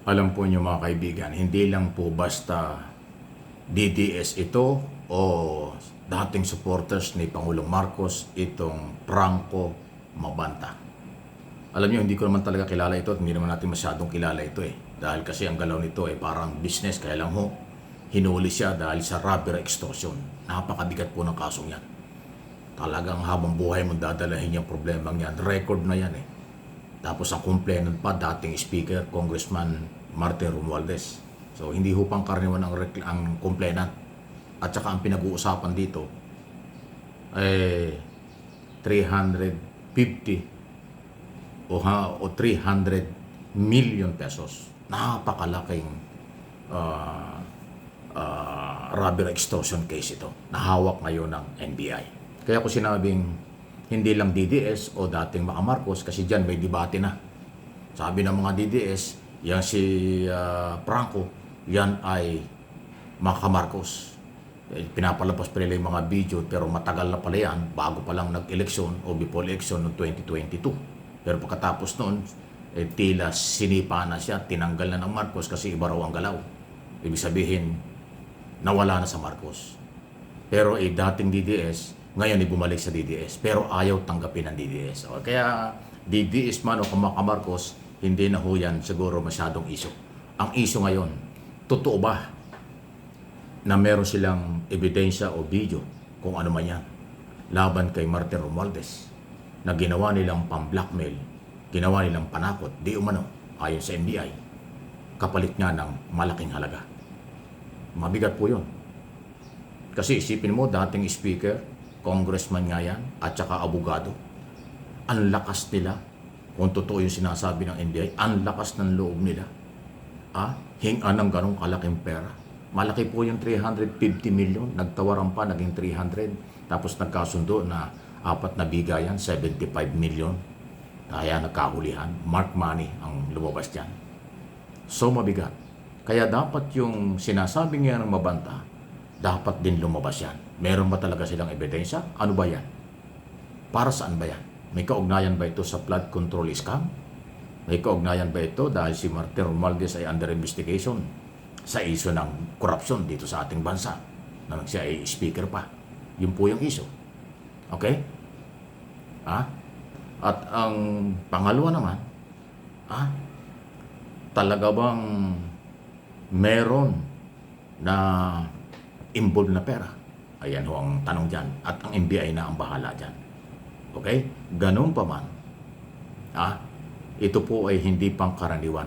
Alam po niyo mga kaibigan, hindi lang po basta DDS ito o dating supporters ni Pangulong Marcos itong Franco Mabanta. Alam niyo, hindi ko naman talaga kilala ito at hindi naman natin masyadong kilala ito eh. Dahil kasi ang galaw nito ay parang business, kaya lang ho, hinuli siya dahil sa robbery extortion. Napakabigat po ng kasong yan. Talagang habang buhay mo dadalahin yung problemang yan. Record na yan eh. Tapos ang complainant pa, dating speaker, Congressman Martin Romualdez. So hindi ho pang karaniwan ang complainant. At saka ang pinag-uusapan dito ay 350 o 300 million pesos. Napakalaking robbery extortion case ito. Nahawak ngayon ng NBI. Kaya ko sinabing hindi lang DDS o dating Maca Marcos kasi dyan may debate na. Sabi ng mga DDS, yan si Franco, yan ay Maca Marcos. Pinapalabas pa nila yung mga video pero matagal na pala yan bago pa lang nag-eleksyon o before election noong 2022. Pero pagkatapos noon, tila sinipa na siya, tinanggal na ng Marcos kasi iba raw ang galaw. Ibig sabihin, nawala na sa Marcos. Pero dating DDS, ngayon bumalik sa DDS. Pero ayaw tanggapin ng DDS. O, kaya DDS man o Maca Marcos, hindi na ho yan siguro masyadong issue. Ang issue ngayon, totoo ba na meron silang ebidensya o video kung ano man yan laban kay Martin Romualdez na ginawa nilang pang-blackmail, ginawa nilang panakot, di umano, ayon sa NBI, kapalit nga ng malaking halaga. Mabigat po yun. Kasi isipin mo, dating speaker, congressman nga yan, at saka abogado. Ang lakas nila, kung totoo yung sinasabi ng NBI, ang lakas ng loob nila. Hingan ng ganong kalaking pera. Malaki po yung 350 million, nagtawaran pa, naging 300. Tapos nagkasundo na 4 na bigayan, 75 million. Kaya nagkahulihan, mark money ang lumabas dyan. So mabigat. Kaya dapat yung sinasabi nga ng Mabanta, dapat din lumabas yan. Meron ba talaga silang ebidensya? Ano ba yan? Para saan ba yan? May kaugnayan ba ito sa flood control scam? May kaugnayan ba ito dahil si Martin Romualdez ay under investigation sa issue ng corruption dito sa ating bansa na siya ay speaker pa? Yun po yung issue. Okay? At ang pangalawa naman, talaga bang meron na involved na pera? Ayan ho ang tanong dyan. At ang NBI na ang bahala dyan. Okay? Ganun pa man. Ito po ay hindi pangkaraniwan.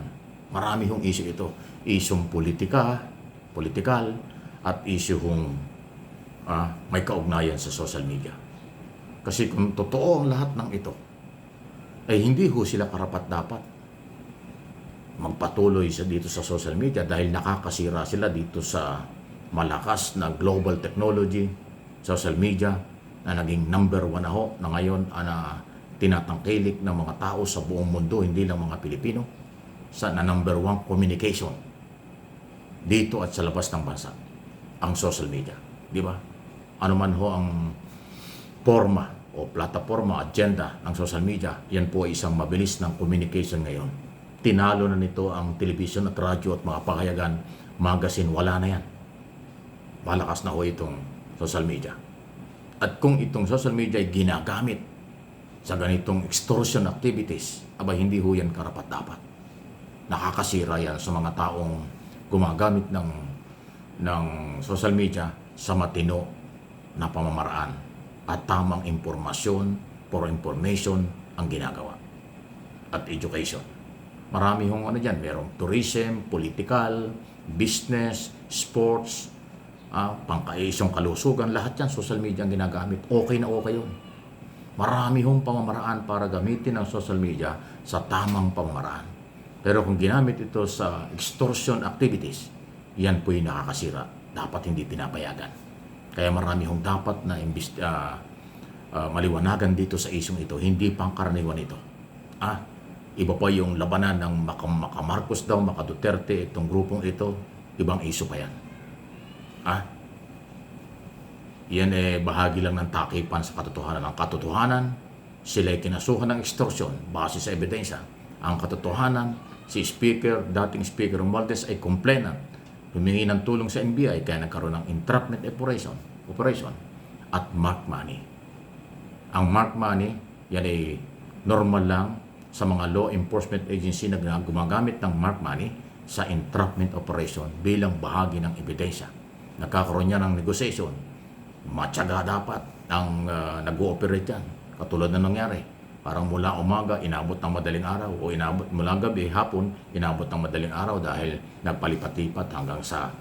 Marami hong issue ito. Isyong politikal, at issue hong may kaugnayan sa social media. Kasi kung totoo ang lahat ng ito, ay hindi ho sila karapat-dapat magpatuloy dito sa social media dahil nakakasira sila dito sa malakas na global technology, social media, na naging number 1 na ho, na ngayon tinatangkilik ng mga tao sa buong mundo, hindi lang mga Pilipino, na number 1 communication dito at sa labas ng bansa, ang social media. Di ba? Ano man ho ang forma o plataforma, agenda ng social media, yan po ay isang mabilis ng communication ngayon. Tinalo na nito ang television at radyo at mga pahayagan, magazine, wala na yan. Malakas na ho itong social media. At kung itong social media ay ginagamit sa ganitong extortion activities, hindi ho yan karapat-dapat. Nakakasira yan sa mga taong gumagamit ng social media sa matino na pamamaraan at tamang impormasyon, for information ang ginagawa. At education. Marami hong dyan, merong tourism, political, business, sports, pangkaisyong kalusugan, lahat yan social media ang ginagamit. Okay na okay yun. Marami hong pamamaraan para gamitin ang social media sa tamang pamamaraan. Pero kung ginamit ito sa extortion activities, yan po yung nakakasira. Dapat hindi pinapayagan. Kaya marami hong dapat na maliwanagan dito sa isyong ito. Hindi pangkaraniwan ito. Iba pa yung labanan ng Maca Marcos daw, Maca Duterte, itong grupong ito, ibang issue pa yan. Yan bahagi lang ng takipan sa katotohanan. Ang katotohanan, sila ay kinasuhan ng extortion base sa ebidensya Ang katotohanan, si dating Speaker Romualdez ay complainant. Humingi ng tulong sa NBI kaya nagkaroon ng entrapment operation at mark money. Ang mark money, yan ay normal lang sa mga law enforcement agency na gumagamit ng mark money sa entrapment operation bilang bahagi ng ebidensya. Nagkakaroon niya ng negotiation. Matyaga dapat ang nag-ooperate yan. Katulad na nangyari. Parang mula umaga, inabot ng madaling araw o inabot mula gabi, hapon, inabot ng madaling araw dahil nagpalipat-lipat hanggang sa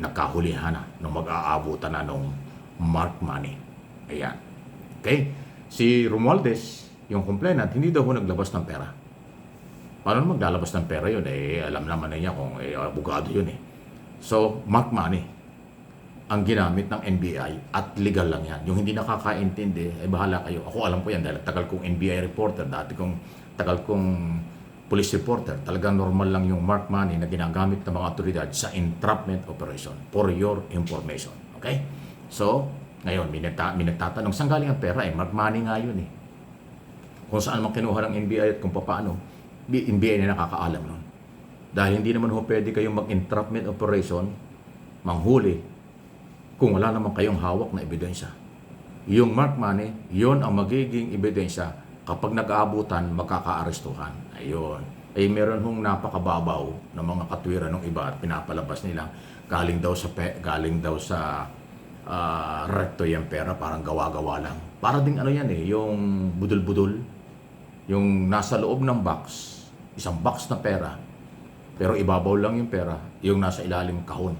nagkahulihan na nung mag-aabutan na nung mark money. Ayan. Okay? Si Romualdez, yung complainant, hindi daw naglabas ng pera. Paano maglalabas ng pera yun? Alam naman na niya kung abogado yun eh. So, mark money ang ginamit ng NBI at legal lang yan. Yung hindi nakakaintindi, bahala kayo. Ako alam ko yan dahil tagal kong NBI reporter, tagal kong police reporter. Talagang normal lang yung mark money na ginagamit ng mga otoridad sa entrapment operation for your information. Okay? So, ngayon, may nagtatanong, saan galing ang pera? Mark money nga yun eh. Kung saan man kinuha ng NBI at kung paano, NBI na nakakaalam nun. Dahil hindi naman pwede kayong mag-entrapment operation, manghuli, kung wala naman kayong hawak na ebidensya. Yung mark money, yun ang magiging ebidensya kapag nag-aabutan, magkakaarestuhan. Ayun. Meron hong napakababaw ng mga katwiran ng iba at pinapalabas nila. Galing daw sa recto yung pera, parang gawa-gawa lang. Para ding ano yan yung budol-budol. Yung nasa loob ng box, isang box na pera, pero ibabaw lang yung pera, yung nasa ilalim kahon.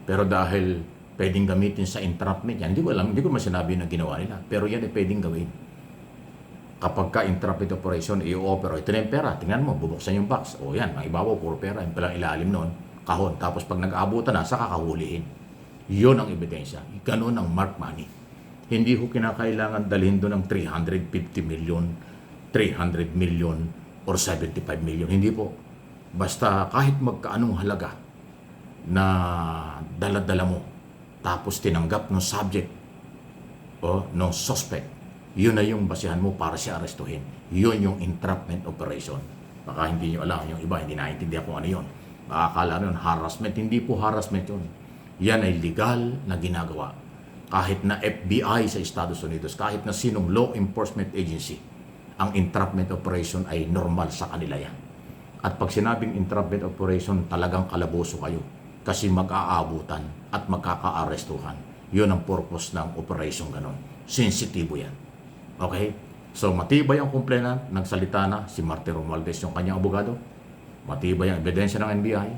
Pero dahil pwedeng gamitin sa entrapment yan, hindi ko masinabi na ginawa nila, pero yan ay pwedeng gawin. Kapag ka entrapment operation, i-operate, ito na yung pera, tingnan mo, bubuksan yung box. O yan, ang ibabaw, puro pera, yung palang ilalim noon, kahon. Tapos pag nag-aabutan na, saka kahulihin. Yun ang ebidensya. Ganun ang mark money. Hindi ko kinakailangan dalhin doon ng 350 million, 300 million, or 75 million. Hindi po. Basta kahit magkaanong halaga na dala-dala mo, tapos tinanggap ng subject o ng suspect, yun na yung basihan mo para siya arestuhin. Yun yung entrapment operation. Baka hindi nyo alam, yung iba hindi naiintindihan kung ano yun. Makakala yun, harassment. Hindi po harassment yun. Yan ay legal na ginagawa. Kahit na FBI sa Estados Unidos, kahit na sinong law enforcement agency, ang entrapment operation ay normal sa kanila yan. At pag sinabing entrapment operation, talagang kalaboso kayo. Kasi mag-aabutan at magkaka-arestuhan. Yun ang purpose ng operation ganon. Sensitibo yan. Okay? So, matibay ang complainant. Nagsalita na si Martin Romualdez, yung kanyang abogado. Matibay ang ebidensya ng NBI.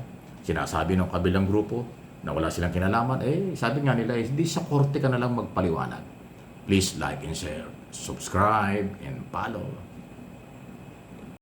Sinasabi ng kabilang grupo na wala silang kinalaman. Sabi nga nila, hindi sa korte ka na lang magpaliwanag. Please like and share, subscribe, and follow.